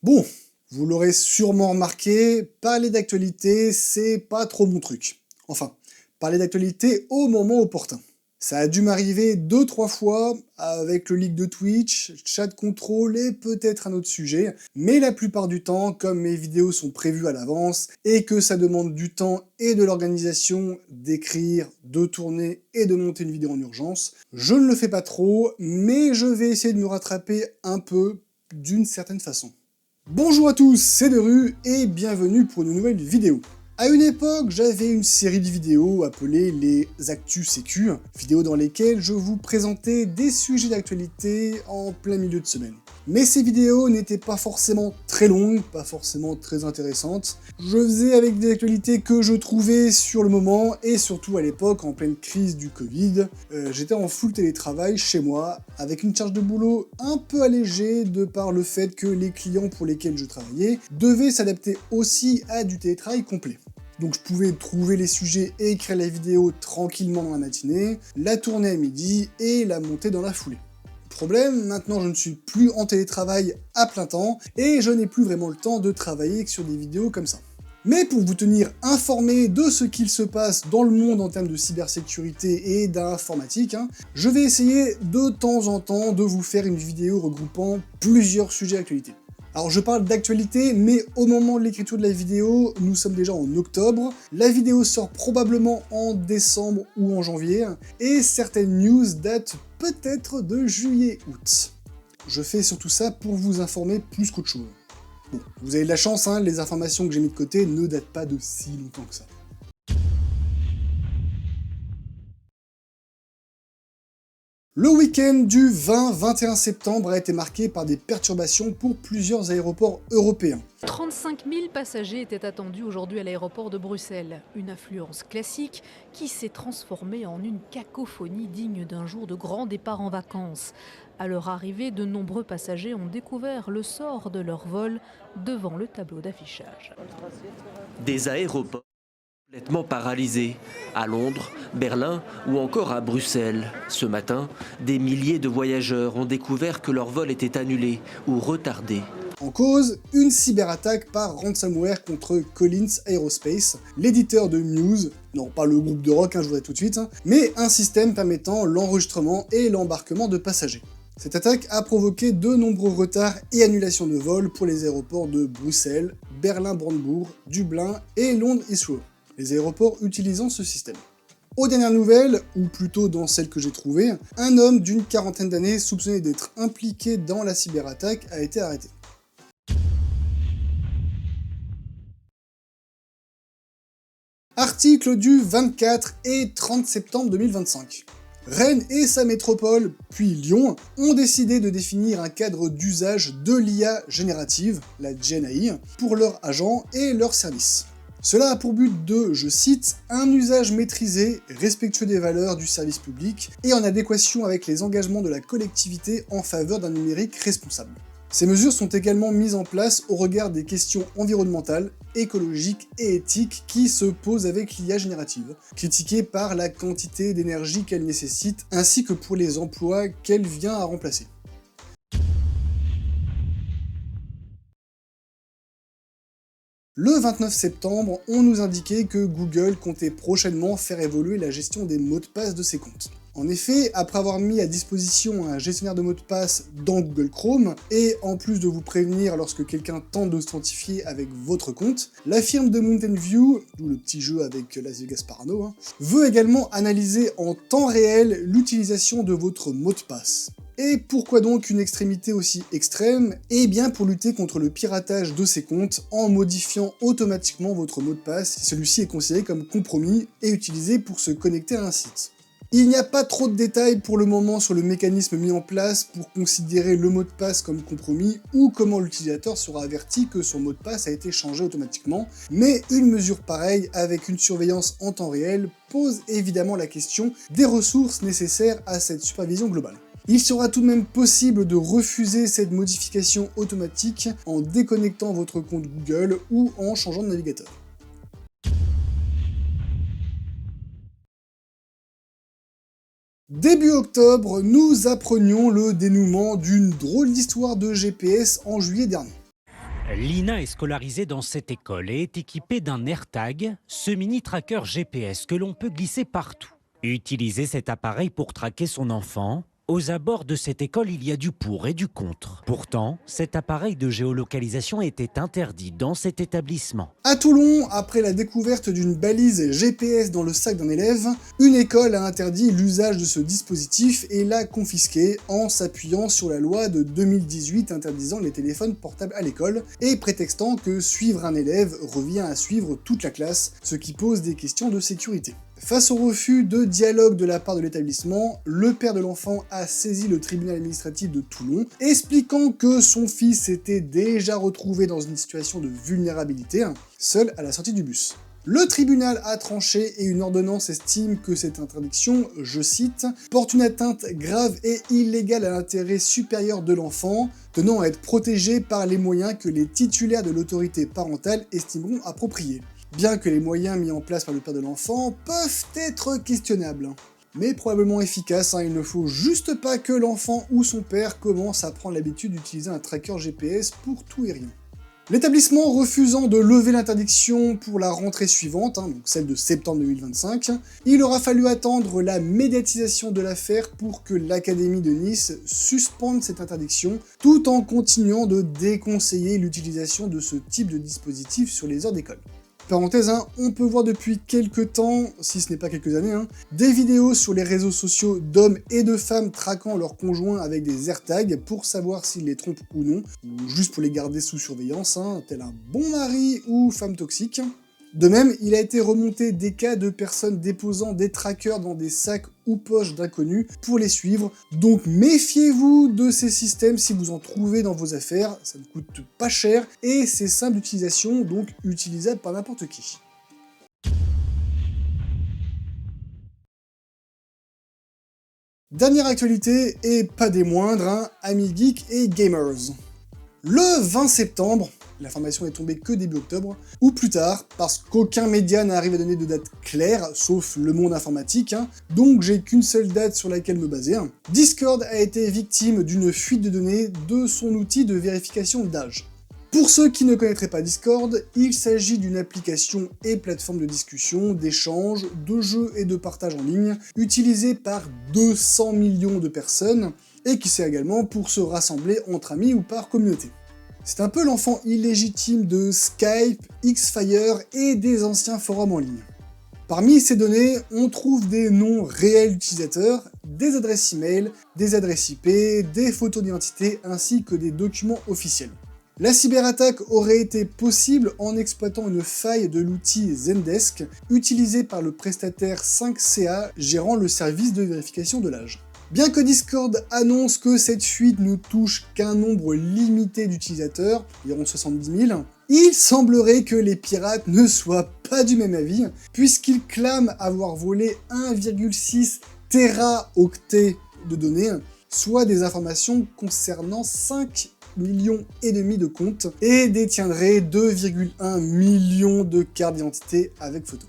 Bon, vous l'aurez sûrement remarqué, parler d'actualité, c'est pas trop mon truc. Enfin, parler d'actualité au moment opportun. Ça a dû m'arriver 2-3 fois avec le leak de Twitch, chat control et peut-être un autre sujet, mais la plupart du temps, comme mes vidéos sont prévues à l'avance et que ça demande du temps et de l'organisation d'écrire, de tourner et de monter une vidéo en urgence, je ne le fais pas trop, mais je vais essayer de me rattraper un peu d'une certaine façon. Bonjour à tous, c'est Deru et bienvenue pour une nouvelle vidéo. À une époque, j'avais une série de vidéos appelées les Actus Sécu, vidéos dans lesquelles je vous présentais des sujets d'actualité en plein milieu de semaine. Mais ces vidéos n'étaient pas forcément très longues, pas forcément très intéressantes. Je faisais avec des actualités que je trouvais sur le moment, et surtout à l'époque, en pleine crise du Covid, j'étais en full télétravail chez moi, avec une charge de boulot un peu allégée de par le fait que les clients pour lesquels je travaillais devaient s'adapter aussi à du télétravail complet. Donc je pouvais trouver les sujets et écrire la vidéo tranquillement dans la matinée, la tourner à midi et la monter dans la foulée. Problème, maintenant je ne suis plus en télétravail à plein temps et je n'ai plus vraiment le temps de travailler sur des vidéos comme ça. Mais pour vous tenir informé de ce qu'il se passe dans le monde en termes de cybersécurité et d'informatique, je vais essayer de temps en temps de vous faire une vidéo regroupant plusieurs sujets d'actualité. Alors je parle d'actualité, mais au moment de l'écriture de la vidéo, nous sommes déjà en octobre, la vidéo sort probablement en décembre ou en janvier, et certaines news datent peut-être de juillet-août. Je fais surtout ça pour vous informer plus qu'autre chose. Bon, vous avez de la chance, les informations que j'ai mis de côté ne datent pas de si longtemps que ça. Le week-end du 20-21 septembre a été marqué par des perturbations pour plusieurs aéroports européens. 35 000 passagers étaient attendus aujourd'hui à l'aéroport de Bruxelles. Une affluence classique qui s'est transformée en une cacophonie digne d'un jour de grand départ en vacances. À leur arrivée, de nombreux passagers ont découvert le sort de leur vol devant le tableau d'affichage. Des aéroports complètement paralysés, à Londres, Berlin ou encore à Bruxelles. Ce matin, des milliers de voyageurs ont découvert que leur vol était annulé ou retardé. En cause, une cyberattaque par ransomware contre Collins Aerospace, l'éditeur de news, non pas le groupe de rock, je vous dis tout de suite, mais un système permettant l'enregistrement et l'embarquement de passagers. Cette attaque a provoqué de nombreux retards et annulations de vols pour les aéroports de Bruxelles, Berlin-Brandebourg, Dublin et Londres-Heathrow, les aéroports utilisant ce système. Aux dernières nouvelles, ou plutôt dans celles que j'ai trouvées, un homme d'une quarantaine d'années soupçonné d'être impliqué dans la cyberattaque a été arrêté. Article du 24 et 30 septembre 2025. Rennes et sa métropole, puis Lyon, ont décidé de définir un cadre d'usage de l'IA générative, la GenAI, pour leurs agents et leurs services. Cela a pour but de, je cite, un usage maîtrisé, respectueux des valeurs du service public et en adéquation avec les engagements de la collectivité en faveur d'un numérique responsable. Ces mesures sont également mises en place au regard des questions environnementales, écologiques et éthiques qui se posent avec l'IA générative, critiquée par la quantité d'énergie qu'elle nécessite ainsi que pour les emplois qu'elle vient à remplacer. Le 29 septembre, on nous indiquait que Google comptait prochainement faire évoluer la gestion des mots de passe de ses comptes. En effet, après avoir mis à disposition un gestionnaire de mots de passe dans Google Chrome, et en plus de vous prévenir lorsque quelqu'un tente de s'identifier avec votre compte, la firme de Mountain View, d'où le petit jeu avec Las Vegas Parano, veut également analyser en temps réel l'utilisation de votre mot de passe. Et pourquoi donc une extrémité aussi extrême? Eh bien pour lutter contre le piratage de ces comptes en modifiant automatiquement votre mot de passe si celui-ci est considéré comme compromis et utilisé pour se connecter à un site. Il n'y a pas trop de détails pour le moment sur le mécanisme mis en place pour considérer le mot de passe comme compromis ou comment l'utilisateur sera averti que son mot de passe a été changé automatiquement, mais une mesure pareille avec une surveillance en temps réel pose évidemment la question des ressources nécessaires à cette supervision globale. Il sera tout de même possible de refuser cette modification automatique en déconnectant votre compte Google ou en changeant de navigateur. Début octobre, nous apprenions le dénouement d'une drôle d'histoire de GPS en juillet dernier. Lina est scolarisée dans cette école et est équipée d'un AirTag, ce mini-tracker GPS que l'on peut glisser partout. Utiliser cet appareil pour traquer son enfant. Aux abords de cette école, il y a du pour et du contre. Pourtant, cet appareil de géolocalisation était interdit dans cet établissement. À Toulon, après la découverte d'une balise GPS dans le sac d'un élève, une école a interdit l'usage de ce dispositif et l'a confisqué en s'appuyant sur la loi de 2018 interdisant les téléphones portables à l'école et prétextant que suivre un élève revient à suivre toute la classe, ce qui pose des questions de sécurité. Face au refus de dialogue de la part de l'établissement, le père de l'enfant a saisi le tribunal administratif de Toulon, expliquant que son fils s'était déjà retrouvé dans une situation de vulnérabilité, seul à la sortie du bus. Le tribunal a tranché et une ordonnance estime que cette interdiction, je cite, « porte une atteinte grave et illégale à l'intérêt supérieur de l'enfant, tenant à être protégé par les moyens que les titulaires de l'autorité parentale estimeront appropriés ». Bien que les moyens mis en place par le père de l'enfant peuvent être questionnables, mais probablement efficaces, il ne faut juste pas que l'enfant ou son père commence à prendre l'habitude d'utiliser un tracker GPS pour tout et rien. L'établissement refusant de lever l'interdiction pour la rentrée suivante, donc celle de septembre 2025, il aura fallu attendre la médiatisation de l'affaire pour que l'Académie de Nice suspende cette interdiction, tout en continuant de déconseiller l'utilisation de ce type de dispositif sur les heures d'école. Parenthèse, on peut voir depuis quelques temps, si ce n'est pas quelques années, des vidéos sur les réseaux sociaux d'hommes et de femmes traquant leurs conjoints avec des AirTags pour savoir s'ils les trompent ou non, ou juste pour les garder sous surveillance, tel un bon mari ou femme toxique. De même, il a été remonté des cas de personnes déposant des trackers dans des sacs ou poches d'inconnus pour les suivre, donc méfiez-vous de ces systèmes si vous en trouvez dans vos affaires, ça ne coûte pas cher et c'est simple d'utilisation, donc utilisable par n'importe qui. Dernière actualité, et pas des moindres, amis geeks et gamers. Le 20 septembre, l'information est tombée que début octobre, ou plus tard, parce qu'aucun média n'arrive à donner de date claire, sauf le monde informatique, donc j'ai qu'une seule date sur laquelle me baser. Discord a été victime d'une fuite de données de son outil de vérification d'âge. Pour ceux qui ne connaîtraient pas Discord, il s'agit d'une application et plateforme de discussion, d'échange, de jeux et de partage en ligne, utilisée par 200 millions de personnes, et qui sert également pour se rassembler entre amis ou par communauté. C'est un peu l'enfant illégitime de Skype, Xfire et des anciens forums en ligne. Parmi ces données, on trouve des noms réels d'utilisateurs, des adresses email, des adresses IP, des photos d'identité ainsi que des documents officiels. La cyberattaque aurait été possible en exploitant une faille de l'outil Zendesk utilisé par le prestataire 5CA gérant le service de vérification de l'âge. Bien que Discord annonce que cette fuite ne touche qu'un nombre limité d'utilisateurs, environ 70 000, il semblerait que les pirates ne soient pas du même avis, puisqu'ils clament avoir volé 1,6 téraoctets de données, soit des informations concernant 5,5 millions de comptes, et détiendraient 2,1 millions de cartes d'identité avec photo.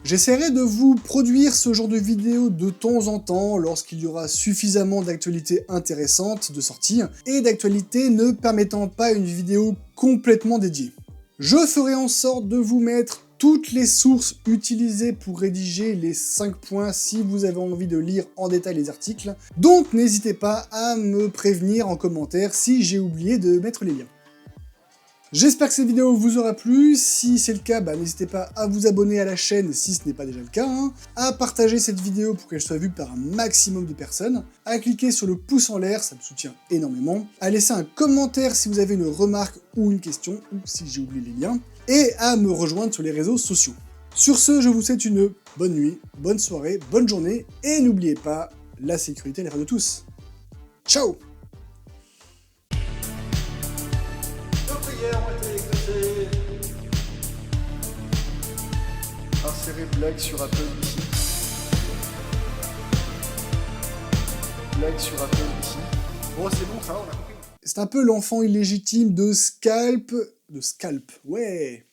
J'essaierai de vous produire ce genre de vidéo de temps en temps lorsqu'il y aura suffisamment d'actualités intéressantes de sortie et d'actualités ne permettant pas une vidéo complètement dédiée. Je ferai en sorte de vous mettre toutes les sources utilisées pour rédiger les 5 points si vous avez envie de lire en détail les articles, donc n'hésitez pas à me prévenir en commentaire si j'ai oublié de mettre les liens. J'espère que cette vidéo vous aura plu, si c'est le cas, n'hésitez pas à vous abonner à la chaîne si ce n'est pas déjà le cas, à partager cette vidéo pour qu'elle soit vue par un maximum de personnes, à cliquer sur le pouce en l'air, ça me soutient énormément, à laisser un commentaire si vous avez une remarque ou une question, ou si j'ai oublié les liens, et à me rejoindre sur les réseaux sociaux. Sur ce, je vous souhaite une bonne nuit, bonne soirée, bonne journée, et n'oubliez pas, la sécurité est l'affaire de tous. Ciao! Insérer blague sur Apple ici. Blague sur Apple ici. Bon, c'est bon, ça va, on a compris. C'est un peu l'enfant illégitime de Scalp. Ouais.